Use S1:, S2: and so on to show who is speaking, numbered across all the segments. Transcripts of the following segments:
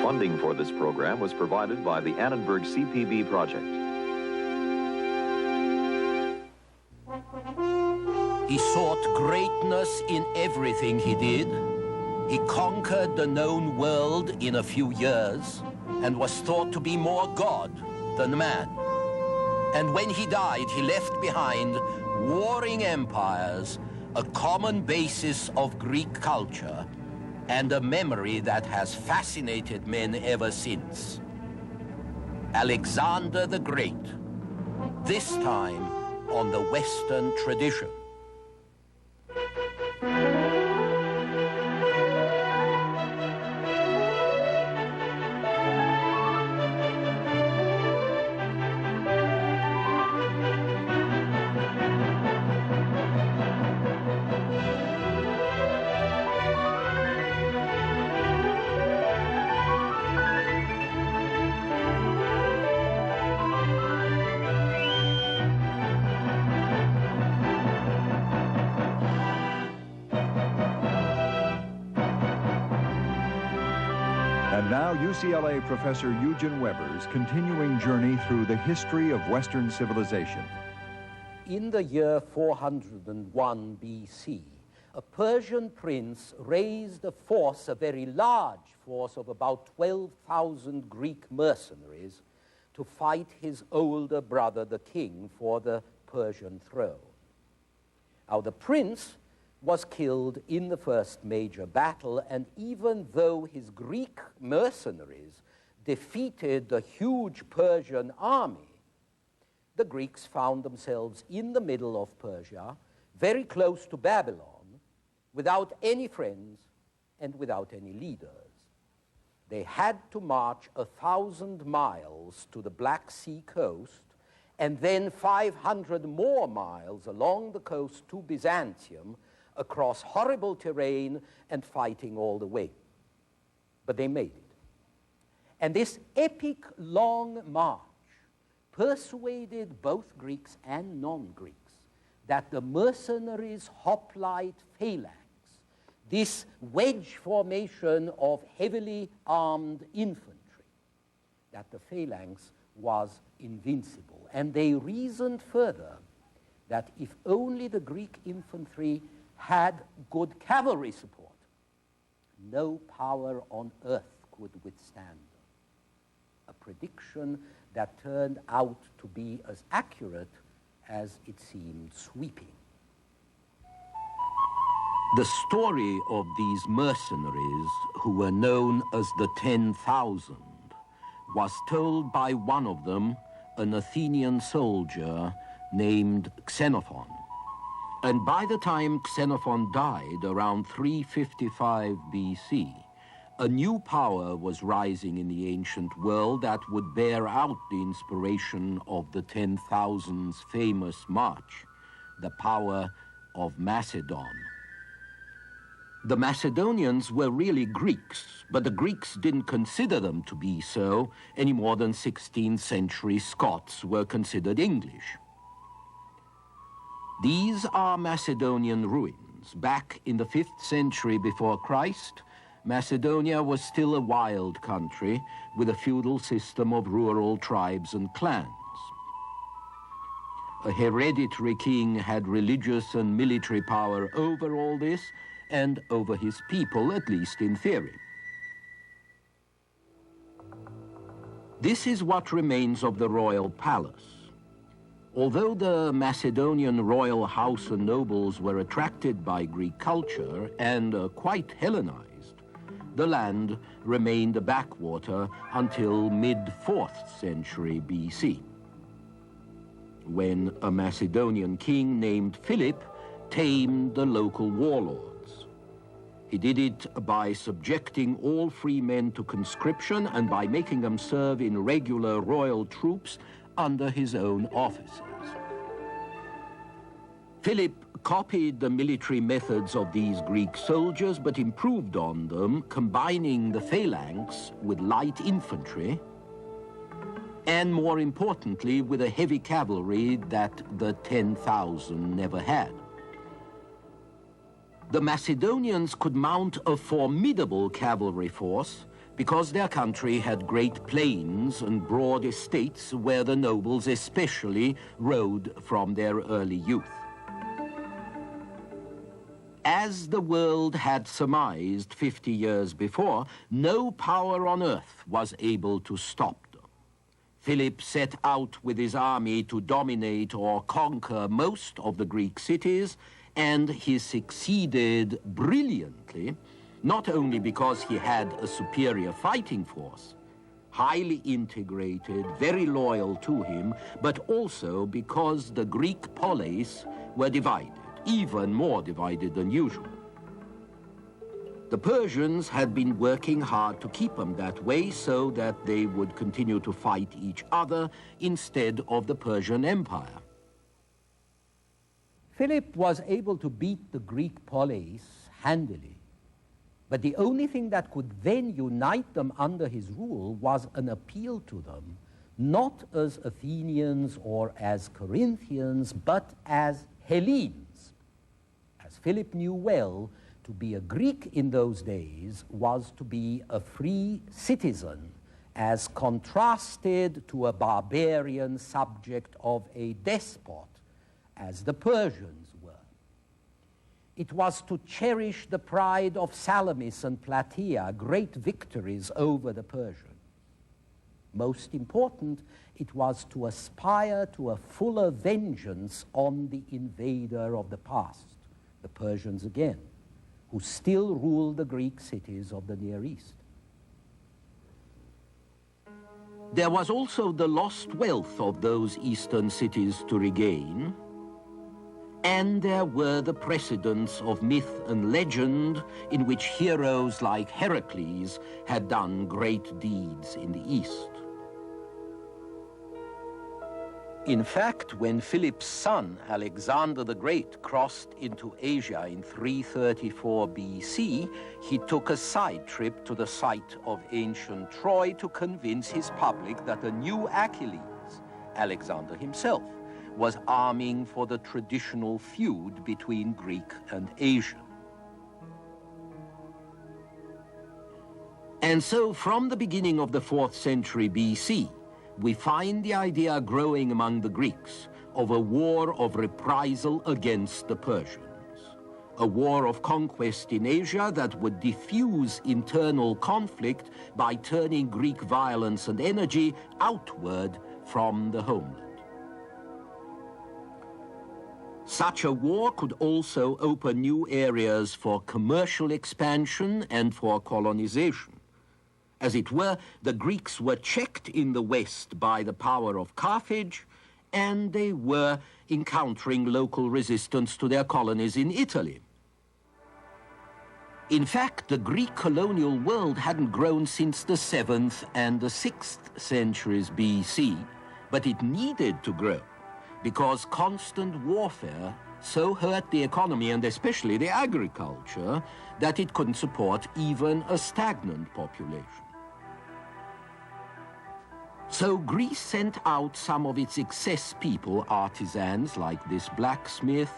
S1: Funding for this program was provided by the Annenberg CPB project.
S2: He sought greatness in everything he did. He conquered the known world in a few years and was thought to be more God than man. And when he died, he left behind warring empires, a common basis of Greek culture, and a memory that has fascinated men ever since. Alexander the Great, this time on the Western tradition.
S3: And now UCLA professor Eugen Weber's continuing journey through the history of Western civilization.
S2: In the year 401 BC, a Persian prince raised a force, a very large force of about 12,000 Greek mercenaries to fight his older brother, the king, for the Persian throne. Now, the prince was killed in the first major battle, and even though his Greek mercenaries defeated the huge Persian army, the Greeks found themselves in the middle of Persia, very close to Babylon, without any friends and without any leaders. They had to march 1,000 miles to the Black Sea coast, and then 500 more miles along the coast to Byzantium, across horrible terrain and fighting all the way. But they made it. And this epic long march persuaded both Greeks and non-Greeks that the mercenaries' hoplite phalanx, this wedge formation of heavily armed infantry, that the phalanx was invincible. And they reasoned further that if only the Greek infantry had good cavalry support, no power on earth could withstand them. A prediction that turned out to be as accurate as it seemed sweeping. The story of these mercenaries, who were known as the 10,000, was told by one of them, an Athenian soldier named Xenophon. And by the time Xenophon died, around 355 BC, a new power was rising in the ancient world that would bear out the inspiration of the 10,000's famous march, the power of Macedon. The Macedonians were really Greeks, but the Greeks didn't consider them to be so any more than 16th century Scots were considered English. These are Macedonian ruins. Back in the 5th century before Christ, Macedonia was still a wild country with a feudal system of rural tribes and clans. A hereditary king had religious and military power over all this and over his people, at least in theory. This is what remains of the royal palace. Although the Macedonian royal house and nobles were attracted by Greek culture and quite Hellenized, the land remained a backwater until mid-4th century BC, when a Macedonian king named Philip tamed the local warlords. He did it by subjecting all free men to conscription and by making them serve in regular royal troops under his own officers. Philip copied the military methods of these Greek soldiers, but improved on them, combining the phalanx with light infantry, and more importantly, with a heavy cavalry that the 10,000 never had. The Macedonians could mount a formidable cavalry force because their country had great plains and broad estates where the nobles especially rode from their early youth. As the world had surmised 50 years before, no power on earth was able to stop them. Philip set out with his army to dominate or conquer most of the Greek cities, and he succeeded brilliantly, not only because he had a superior fighting force, highly integrated, very loyal to him, but also because the Greek poleis were divided, even more divided than usual. The Persians had been working hard to keep them that way so that they would continue to fight each other instead of the Persian Empire. Philip was able to beat the Greek poleis handily, but the only thing that could then unite them under his rule was an appeal to them, not as Athenians or as Corinthians, but as Hellenes. As Philip knew well, to be a Greek in those days was to be a free citizen, as contrasted to a barbarian subject of a despot, as the Persians were. It was to cherish the pride of Salamis and Plataea, great victories over the Persians. Most important, it was to aspire to a fuller vengeance on the invader of the past, the Persians again, who still ruled the Greek cities of the Near East. There was also the lost wealth of those eastern cities to regain, and there were the precedents of myth and legend in which heroes like Heracles had done great deeds in the East. In fact, when Philip's son, Alexander the Great, crossed into Asia in 334 BC, he took a side trip to the site of ancient Troy to convince his public that a new Achilles, Alexander himself, was arming for the traditional feud between Greek and Asian. And so, from the beginning of the 4th century BC, we find the idea growing among the Greeks of a war of reprisal against the Persians, a war of conquest in Asia that would diffuse internal conflict by turning Greek violence and energy outward from the homeland. Such a war could also open new areas for commercial expansion and for colonization. As it were, the Greeks were checked in the West by the power of Carthage, and they were encountering local resistance to their colonies in Italy. In fact, the Greek colonial world hadn't grown since the 7th and the 6th centuries BC, but it needed to grow because constant warfare so hurt the economy and especially the agriculture that it couldn't support even a stagnant population. So Greece sent out some of its excess people, artisans like this blacksmith,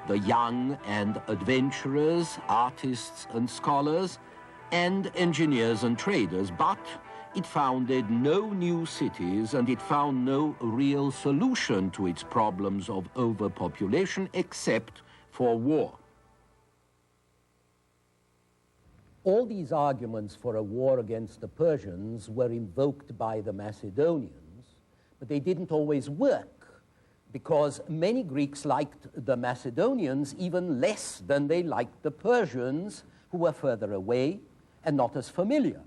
S2: the young and adventurers, artists and scholars, and engineers and traders, but it founded no new cities and it found no real solution to its problems of overpopulation except for war. All these arguments for a war against the Persians were invoked by the Macedonians, but they didn't always work because many Greeks liked the Macedonians even less than they liked the Persians, who were further away and not as familiar.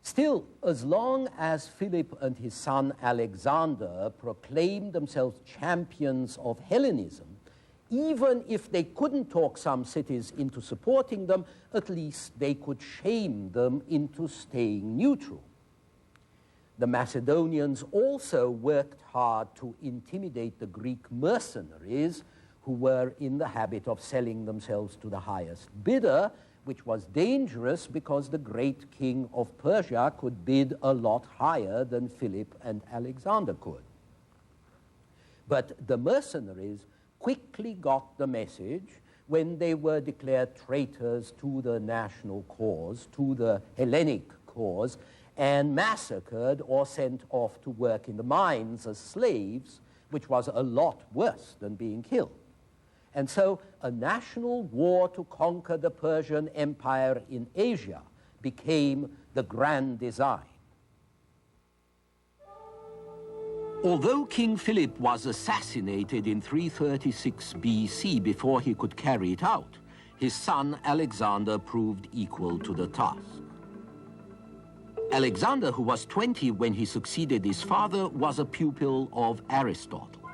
S2: Still, as long as Philip and his son Alexander proclaimed themselves champions of Hellenism, even if they couldn't talk some cities into supporting them, at least they could shame them into staying neutral. The Macedonians also worked hard to intimidate the Greek mercenaries who were in the habit of selling themselves to the highest bidder, which was dangerous because the great king of Persia could bid a lot higher than Philip and Alexander could. But the mercenaries quickly got the message when they were declared traitors to the national cause, to the Hellenic cause, and massacred or sent off to work in the mines as slaves, which was a lot worse than being killed. And so a national war to conquer the Persian Empire in Asia became the grand design. Although King Philip was assassinated in 336 BC before he could carry it out, his son Alexander proved equal to the task. Alexander, who was 20 when he succeeded his father, was a pupil of Aristotle.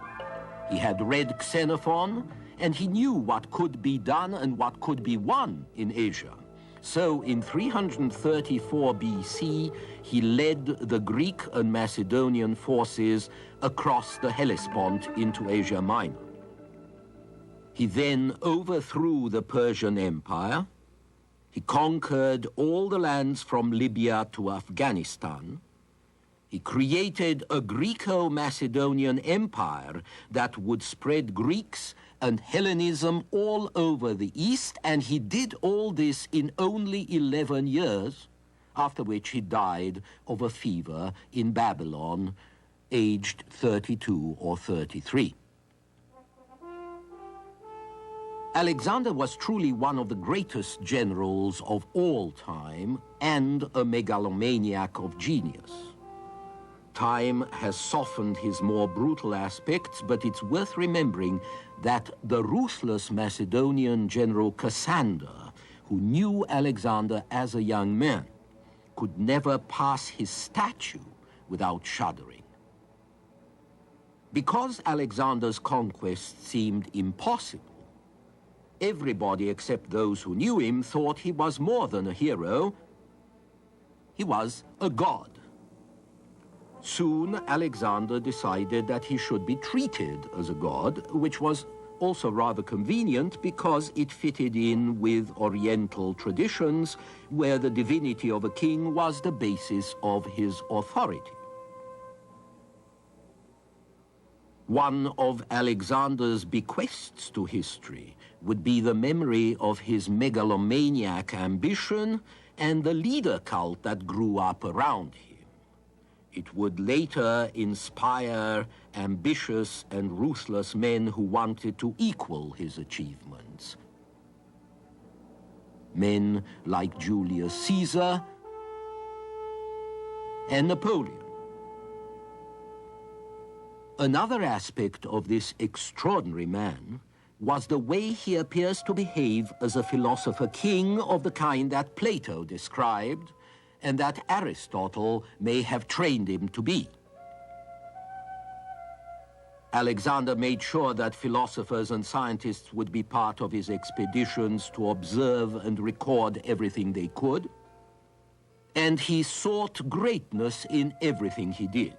S2: He had read Xenophon, and he knew what could be done and what could be won in Asia. So in 334 BC, he led the Greek and Macedonian forces across the Hellespont into Asia Minor. He then overthrew the Persian Empire. He conquered all the lands from Libya to Afghanistan. He created a Greco-Macedonian empire that would spread Greeks and Hellenism all over the East, and he did all this in only 11 years, after which he died of a fever in Babylon, aged 32 or 33. Alexander was truly one of the greatest generals of all time and a megalomaniac of genius. Time has softened his more brutal aspects, but it's worth remembering that the ruthless Macedonian general Cassander, who knew Alexander as a young man, could never pass his statue without shuddering. Because Alexander's conquest seemed impossible, everybody except those who knew him thought he was more than a hero. He was a god. Soon, Alexander decided that he should be treated as a god, which was also rather convenient because it fitted in with Oriental traditions where the divinity of a king was the basis of his authority. One of Alexander's bequests to history would be the memory of his megalomaniac ambition and the leader cult that grew up around him. It would later inspire ambitious and ruthless men who wanted to equal his achievements. Men like Julius Caesar and Napoleon. Another aspect of this extraordinary man was the way he appears to behave as a philosopher king of the kind that Plato described and that Aristotle may have trained him to be. Alexander made sure that philosophers and scientists would be part of his expeditions to observe and record everything they could, and he sought greatness in everything he did.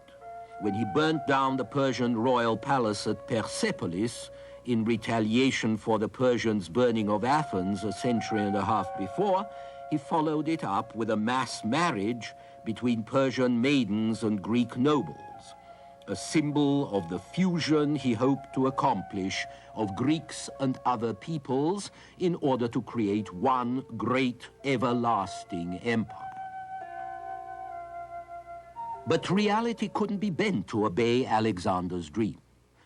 S2: When he burnt down the Persian royal palace at Persepolis in retaliation for the Persians' burning of Athens a century and a half before, he followed it up with a mass marriage between Persian maidens and Greek nobles, a symbol of the fusion he hoped to accomplish of Greeks and other peoples in order to create one great everlasting empire. But reality couldn't be bent to obey Alexander's dream.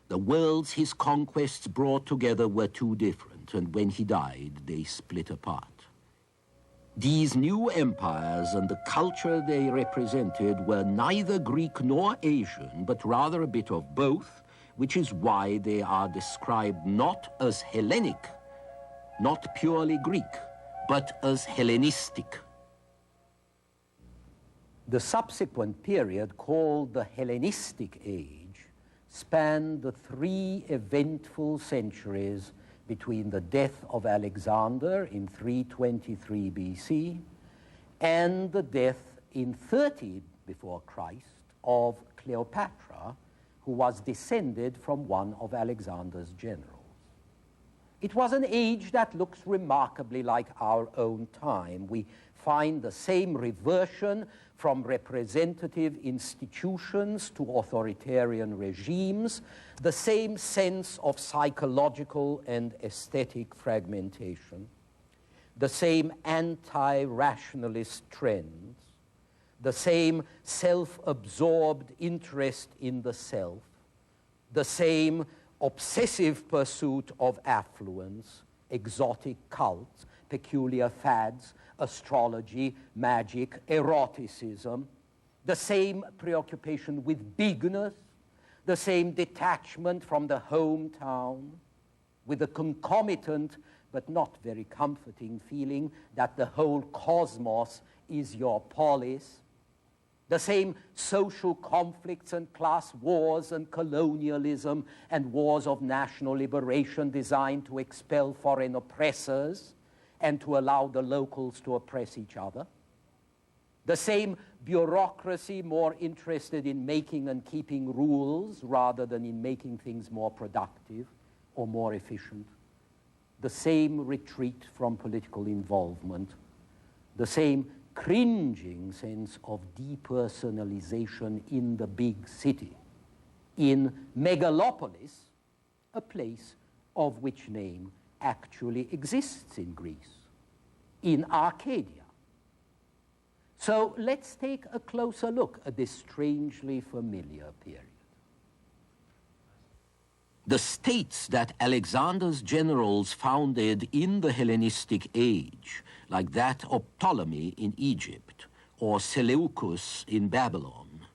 S2: The worlds his conquests brought together were too different, and when he died, they split apart. These new empires and the culture they represented were neither Greek nor Asian, but rather a bit of both, which is why they are described not as Hellenic, not purely Greek, but as Hellenistic. The subsequent period, called the Hellenistic Age, spanned the three eventful centuries between the death of Alexander in 323 BC and the death in 30 before Christ of Cleopatra, who was descended from one of Alexander's generals. It was an age that looks remarkably like our own time. We find the same reversion from representative institutions to authoritarian regimes, the same sense of psychological and aesthetic fragmentation, the same anti-rationalist trends, the same self-absorbed interest in the self, the same obsessive pursuit of affluence, exotic cults, peculiar fads, astrology, magic, eroticism, the same preoccupation with bigness, the same detachment from the hometown, with a concomitant but not very comforting feeling that the whole cosmos is your polis, the same social conflicts and class wars and colonialism and wars of national liberation designed to expel foreign oppressors and to allow the locals to oppress each other. The same bureaucracy more interested in making and keeping rules rather than in making things more productive or more efficient. The same retreat from political involvement. The same cringing sense of depersonalization in the big city. In Megalopolis, a place of which name actually exists in Greece, in Arcadia. So let's take a closer look at this strangely familiar period. The states that Alexander's generals founded in the Hellenistic age, like that of Ptolemy in Egypt or Seleucus in Babylon,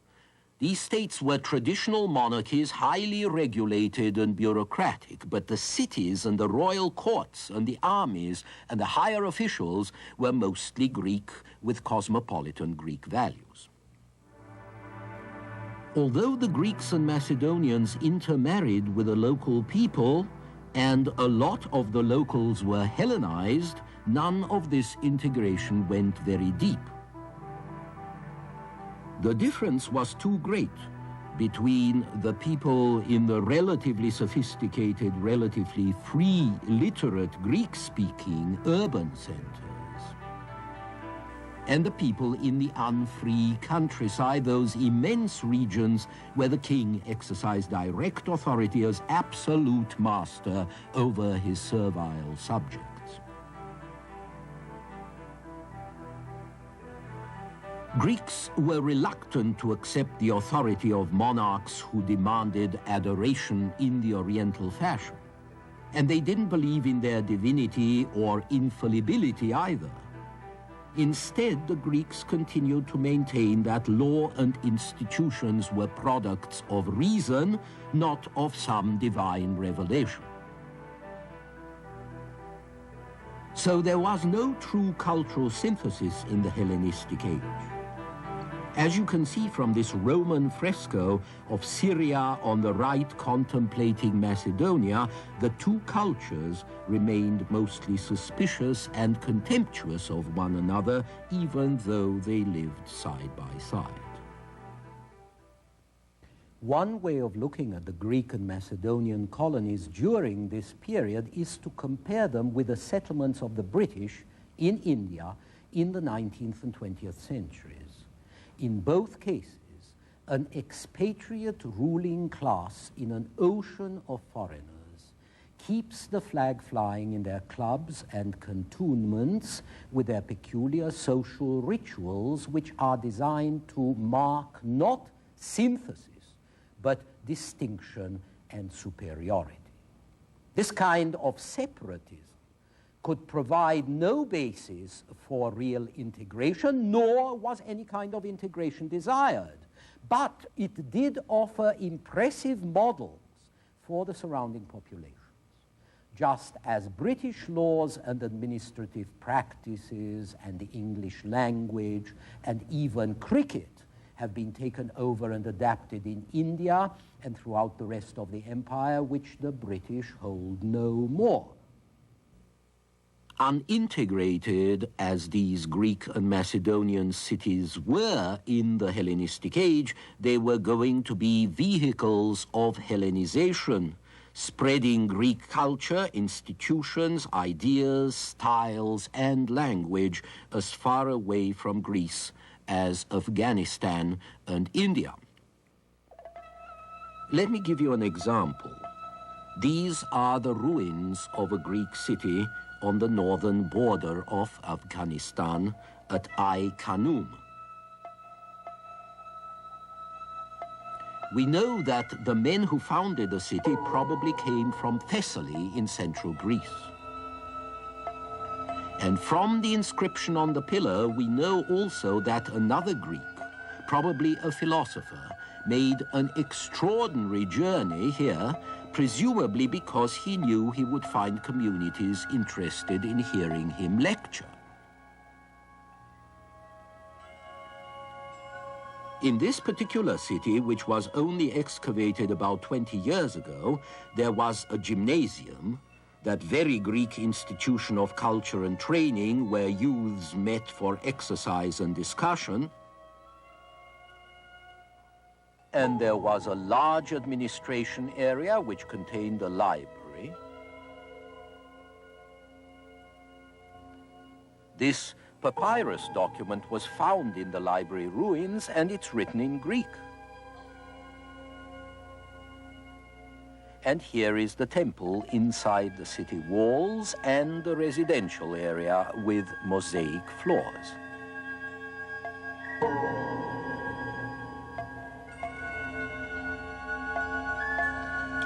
S2: these states were traditional monarchies, highly regulated and bureaucratic, but the cities and the royal courts and the armies and the higher officials were mostly Greek with cosmopolitan Greek values. Although the Greeks and Macedonians intermarried with the local people, and a lot of the locals were Hellenized, none of this integration went very deep. The difference was too great between the people in the relatively sophisticated, relatively free, literate, Greek-speaking urban centers and the people in the unfree countryside, those immense regions where the king exercised direct authority as absolute master over his servile subjects. Greeks were reluctant to accept the authority of monarchs who demanded adoration in the Oriental fashion, and they didn't believe in their divinity or infallibility either. Instead, the Greeks continued to maintain that law and institutions were products of reason, not of some divine revelation. So there was no true cultural synthesis in the Hellenistic age. As you can see from this Roman fresco of Syria on the right contemplating Macedonia, the two cultures remained mostly suspicious and contemptuous of one another, even though they lived side by side. One way of looking at the Greek and Macedonian colonies during this period is to compare them with the settlements of the British in India in the 19th and 20th centuries. In both cases, an expatriate ruling class in an ocean of foreigners keeps the flag flying in their clubs and cantonments with their peculiar social rituals, which are designed to mark not synthesis, but distinction and superiority. This kind of separatism could provide no basis for real integration, nor was any kind of integration desired. But it did offer impressive models for the surrounding populations. Just as British laws and administrative practices and the English language and even cricket have been taken over and adapted in India and throughout the rest of the empire, which the British hold no more. Unintegrated as these Greek and Macedonian cities were in the Hellenistic age, they were going to be vehicles of Hellenization, spreading Greek culture, institutions, ideas, styles, and language as far away from Greece as Afghanistan and India. Let me give you an example. These are the ruins of a Greek city on the northern border of Afghanistan at Ai-Khanum. We know that the men who founded the city probably came from Thessaly in central Greece. And from the inscription on the pillar, we know also that another Greek, probably a philosopher, made an extraordinary journey here, presumably because he knew he would find communities interested in hearing him lecture. In this particular city, which was only excavated about 20 years ago, there was a gymnasium, that very Greek institution of culture and training where youths met for exercise and discussion. And there was a large administration area which contained a library. This papyrus document was found in the library ruins, and it's written in Greek. And here is the temple inside the city walls and the residential area with mosaic floors.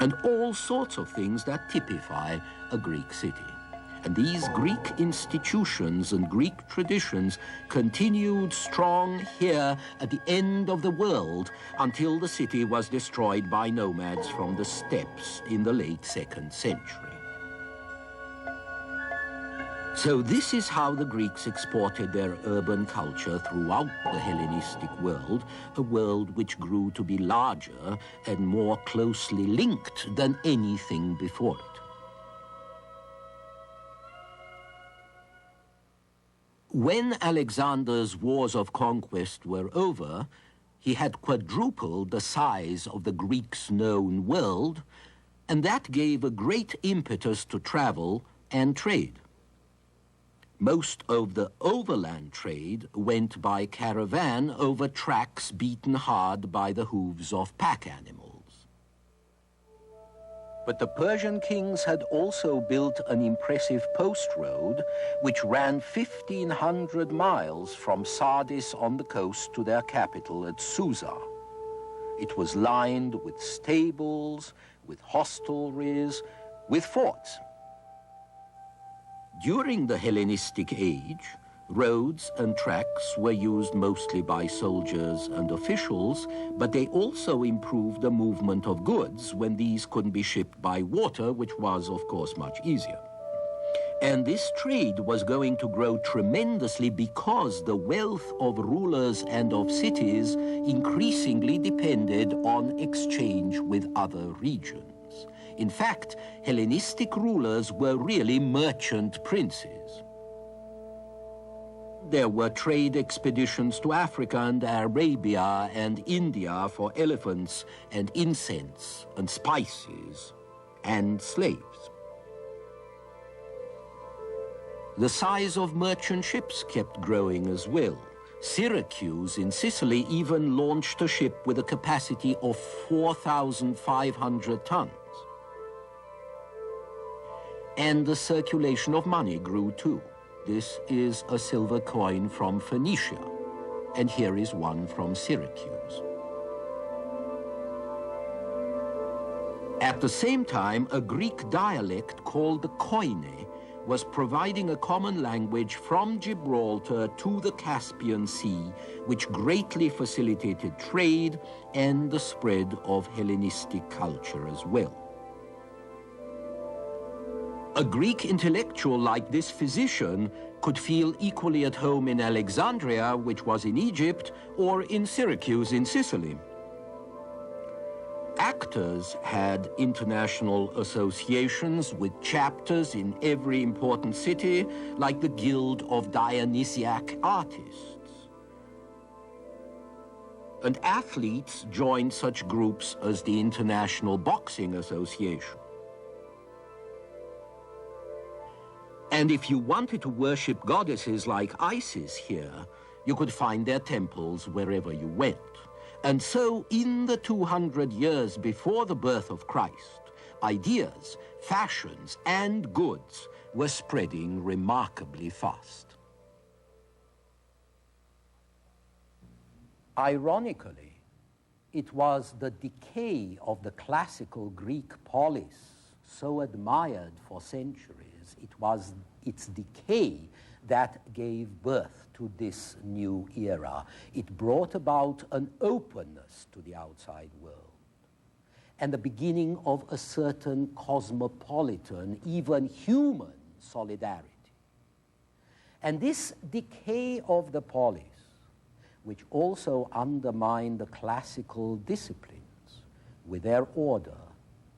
S2: And all sorts of things that typify a Greek city. And these Greek institutions and Greek traditions continued strong here at the end of the world until the city was destroyed by nomads from the steppes in the late 2nd century. So this is how the Greeks exported their urban culture throughout the Hellenistic world, a world which grew to be larger and more closely linked than anything before it. When Alexander's wars of conquest were over, he had quadrupled the size of the Greeks' known world, and that gave a great impetus to travel and trade. Most of the overland trade went by caravan over tracks beaten hard by the hooves of pack animals. But the Persian kings had also built an impressive post road which ran 1,500 miles from Sardis on the coast to their capital at Susa. It was lined with stables, with hostelries, with forts. During the Hellenistic age, roads and tracks were used mostly by soldiers and officials, but they also improved the movement of goods when these couldn't be shipped by water, which was, of course, much easier. And this trade was going to grow tremendously because the wealth of rulers and of cities increasingly depended on exchange with other regions. In fact, Hellenistic rulers were really merchant princes. There were trade expeditions to Africa and Arabia and India for elephants and incense and spices and slaves. The size of merchant ships kept growing as well. Syracuse in Sicily even launched a ship with a capacity of 4,500 tons. And the circulation of money grew too. This is a silver coin from Phoenicia, and here is one from Syracuse. At the same time, a Greek dialect called the Koine was providing a common language from Gibraltar to the Caspian Sea, which greatly facilitated trade and the spread of Hellenistic culture as well. A Greek intellectual like this physician could feel equally at home in Alexandria, which was in Egypt, or in Syracuse in Sicily. Actors had international associations with chapters in every important city, like the Guild of Dionysiac Artists. And athletes joined such groups as the International Boxing Association. And if you wanted to worship goddesses like Isis here, you could find their temples wherever you went. And so, in the 200 years before the birth of Christ, ideas, fashions, and goods were spreading remarkably fast. Ironically, it was the decay of the classical Greek polis, so admired for centuries. It was its decay that gave birth to this new era. It brought about an openness to the outside world and the beginning of a certain cosmopolitan, even human solidarity. And this decay of the polis, which also undermined the classical disciplines with their order,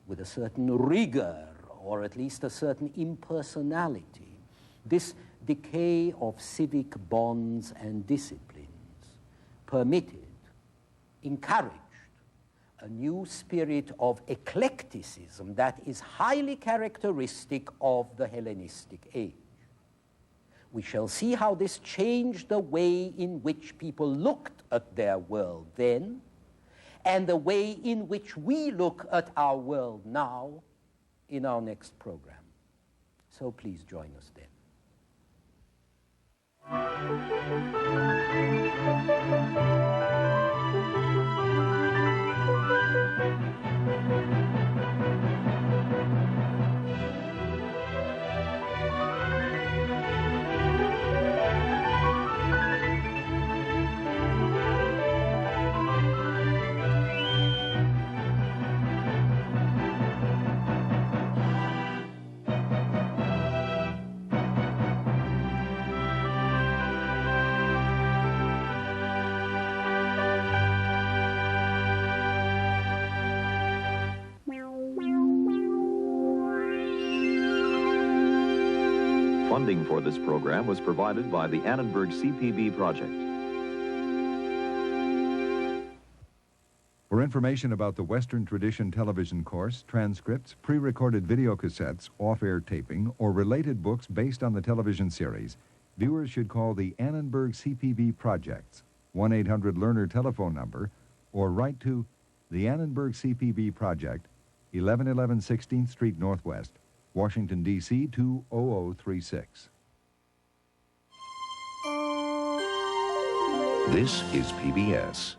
S2: with a certain rigor, or at least a certain impersonality, this decay of civic bonds and disciplines permitted, encouraged, a new spirit of eclecticism that is highly characteristic of the Hellenistic age. We shall see how this changed the way in which people looked at their world then, and the way in which we look at our world now in our next program. So please join us then.
S1: Funding for this program was provided by the Annenberg CPB project.
S3: For information about the Western Tradition television course, transcripts, pre-recorded videocassettes, off-air taping, or related books based on the television series, viewers should call the Annenberg CPB Projects 1-800-LEARNER telephone number, or write to the Annenberg CPB Project, 1111 16th Street Northwest, Washington, D.C. 20036.
S4: This is PBS.